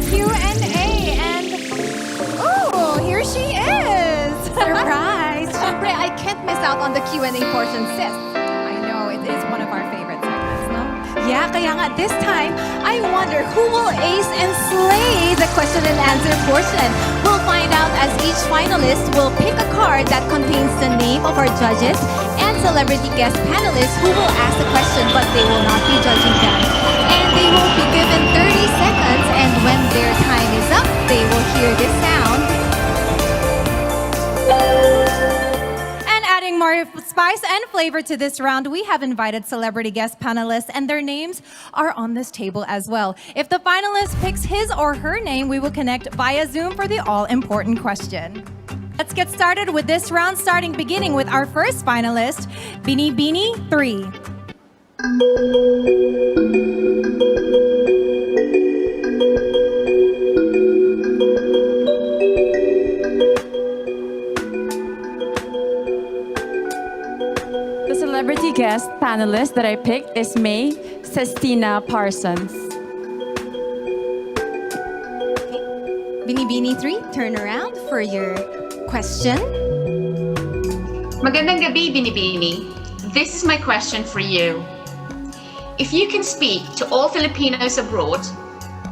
Q&A. And, oh, here she is. Surprise! Siyempre, I can't miss out on the Q&A portion, sis. I know, it is one of our favorite segments, no? Yeah, kaya nga this time, I wonder who will ace and slay the question and answer portion. We'll find out as each finalist will pick a card that contains the name of our judges and celebrity guest panelists who will ask the question, but they will not be judging them. And they will be given 30 seconds, and when their time is up, they will hear this sound. And adding more spice and flavor to this round, we have invited celebrity guest panelists, and their names are on this table as well. If the finalist picks his or her name, we will connect via Zoom for the all-important question. Let's get started with this round, beginning with our first finalist, Bini Bini 3. The celebrity guest panelist that I picked is May Sestina Parsons. Bini Bini 3, turn around for your question. Magandang gabi, Binibini. This is my question for you. If you can speak to all Filipinos abroad,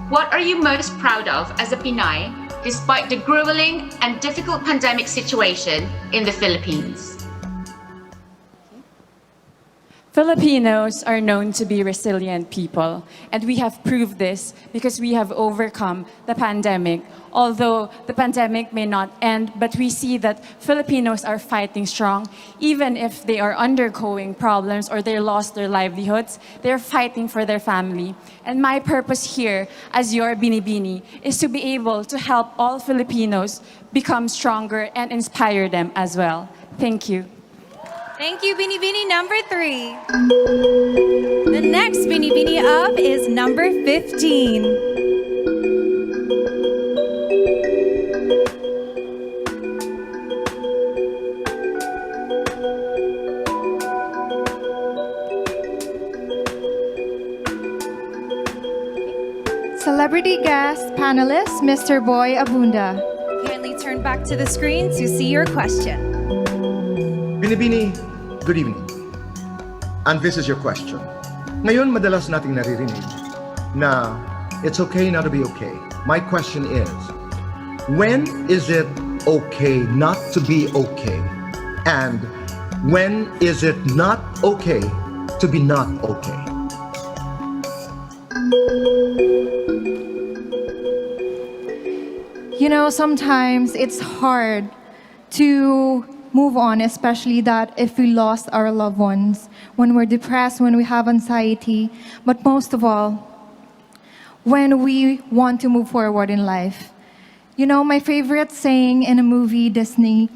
what are you most proud of as a Pinay despite the grueling and difficult pandemic situation in the Philippines? Filipinos are known to be resilient people, and we have proved this because we have overcome the pandemic. Although the pandemic may not end, but we see that Filipinos are fighting strong. Even if they are undergoing problems or they lost their livelihoods, they're fighting for their family. And my purpose here as your Binibini is to be able to help all Filipinos become stronger and inspire them as well. Thank you. Thank you, Bini Bini number 3. The next Bini Bini up is number 15. Celebrity guest panelist, Mr. Boy Abunda. Kindly turn back to the screen to see your question. Binibini, good evening. And this is your question. Ngayon, madalas nating naririnig na it's okay not to be okay. My question is, when is it okay not to be okay? And when is it not okay to be not okay? You know, sometimes it's hard to move on, especially that if we lost our loved ones, when we're depressed, when we have anxiety, but most of all, when we want to move forward in life. You know, my favorite saying in a movie, Disney,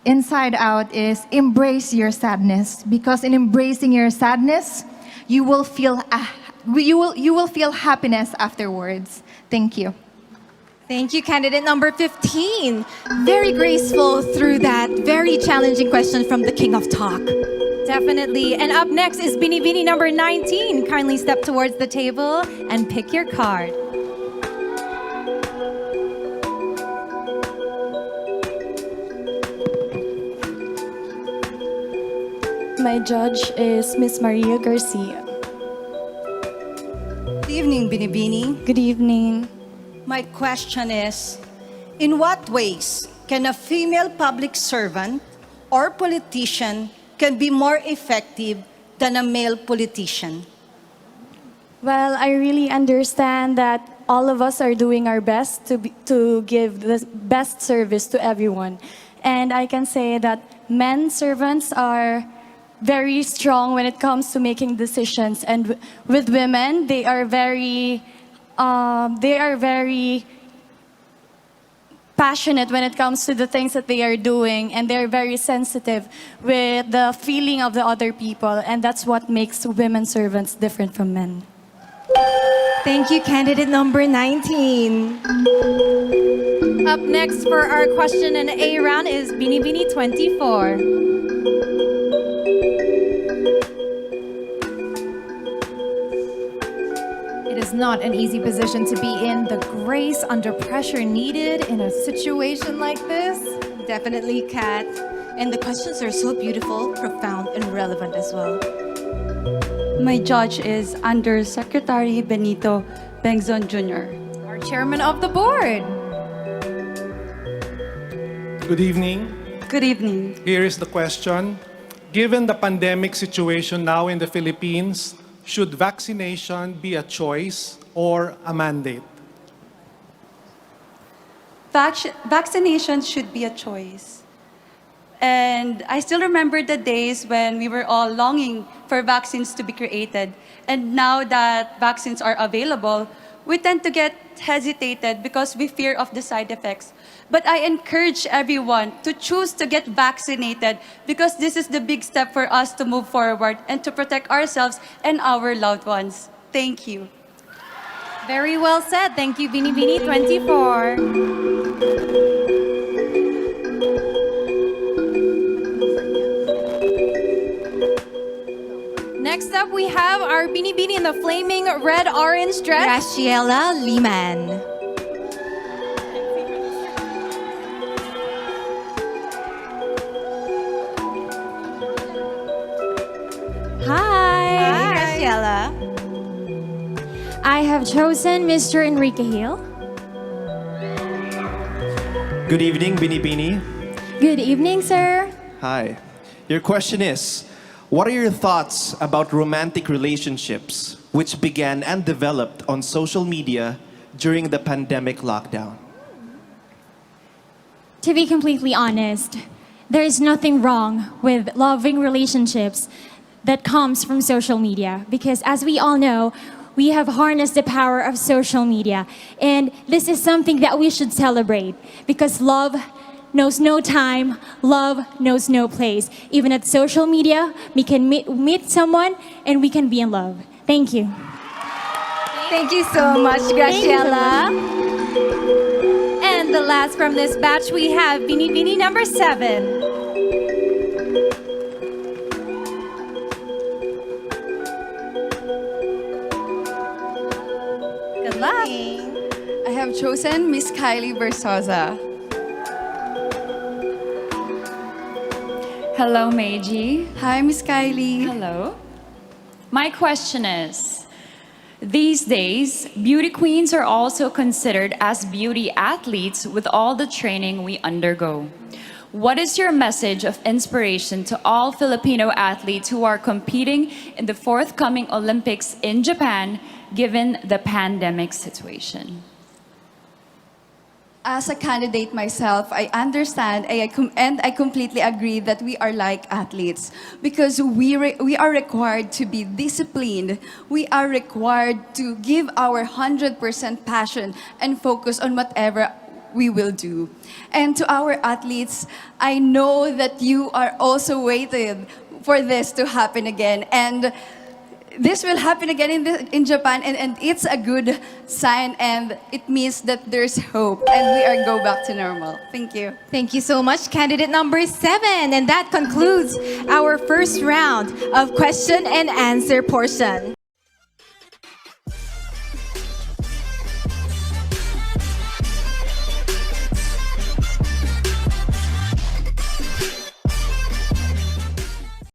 Inside Out, is embrace your sadness, because in embracing your sadness, you will feel happiness afterwards. Thank you. Thank you, candidate number 15. Very graceful through that very challenging question from the King of Talk. Definitely. And up next is Bini Bini number 19. Kindly step towards the table and pick your card. My judge is Miss Maria Garcia. Good evening, Binibini. Good evening. My question is, in what ways can a female public servant or politician can be more effective than a male politician? Well, I really understand that all of us are doing our best to give the best service to everyone. And I can say that men servants are very strong when it comes to making decisions. And with women, they are very passionate when it comes to the things that they are doing, and they're very sensitive with the feeling of the other people, and that's what makes women servants different from men. Thank you, candidate number 19. Up next for our question and A round is Bini Bini 24. It is not an easy position to be in. The grace under pressure needed in a situation like this. Definitely, Kat. And the questions are so beautiful, profound, and relevant as well. My judge is Undersecretary Benito Bengzon Jr. Our chairman of the board. Good evening. Good evening. Here is the question. Given the pandemic situation now in the Philippines, should vaccination be a choice or a mandate? Vaccination should be a choice. And I still remember the days when we were all longing for vaccines to be created. And now that vaccines are available, we tend to get hesitated because we fear of the side effects. But I encourage everyone to choose to get vaccinated because this is the big step for us to move forward and to protect ourselves and our loved ones. Thank you. Very well said. Thank you, Bini Bini 24. Next up, we have our Bini Bini in the flaming red-orange dress. Graciela Liman. Hi. Graciela. I have chosen Mr. Enrique Hill. Good evening, Bini Bini. Good evening, sir. Hi. Your question is, what are your thoughts about romantic relationships which began and developed on social media during the pandemic lockdown? To be completely honest, there is nothing wrong with loving relationships that comes from social media because as we all know, we have harnessed the power of social media. And this is something that we should celebrate because love knows no time, love knows no place. Even at social media, we can meet someone and we can be in love. Thank you. Thank you so much, Graciela. And the last from this batch, we have Bini Bini number 7. Good luck. I have chosen Miss Kylie Versosa. Hello, Meiji. Hi, Miss Kylie. Hello. My question is, these days, beauty queens are also considered as beauty athletes with all the training we undergo. What is your message of inspiration to all Filipino athletes who are competing in the forthcoming Olympics in Japan, given the pandemic situation? As a candidate myself, I understand and I completely agree that we are like athletes because we are required to be disciplined. We are required to give our 100% passion and focus on whatever we will do. And to our athletes, I know that you are also waiting for this to happen again. And this will happen again in Japan, and it's a good sign, and it means that there's hope, and we are go back to normal. Thank you. Thank you so much, candidate number 7. And that concludes our first round of question and answer portion.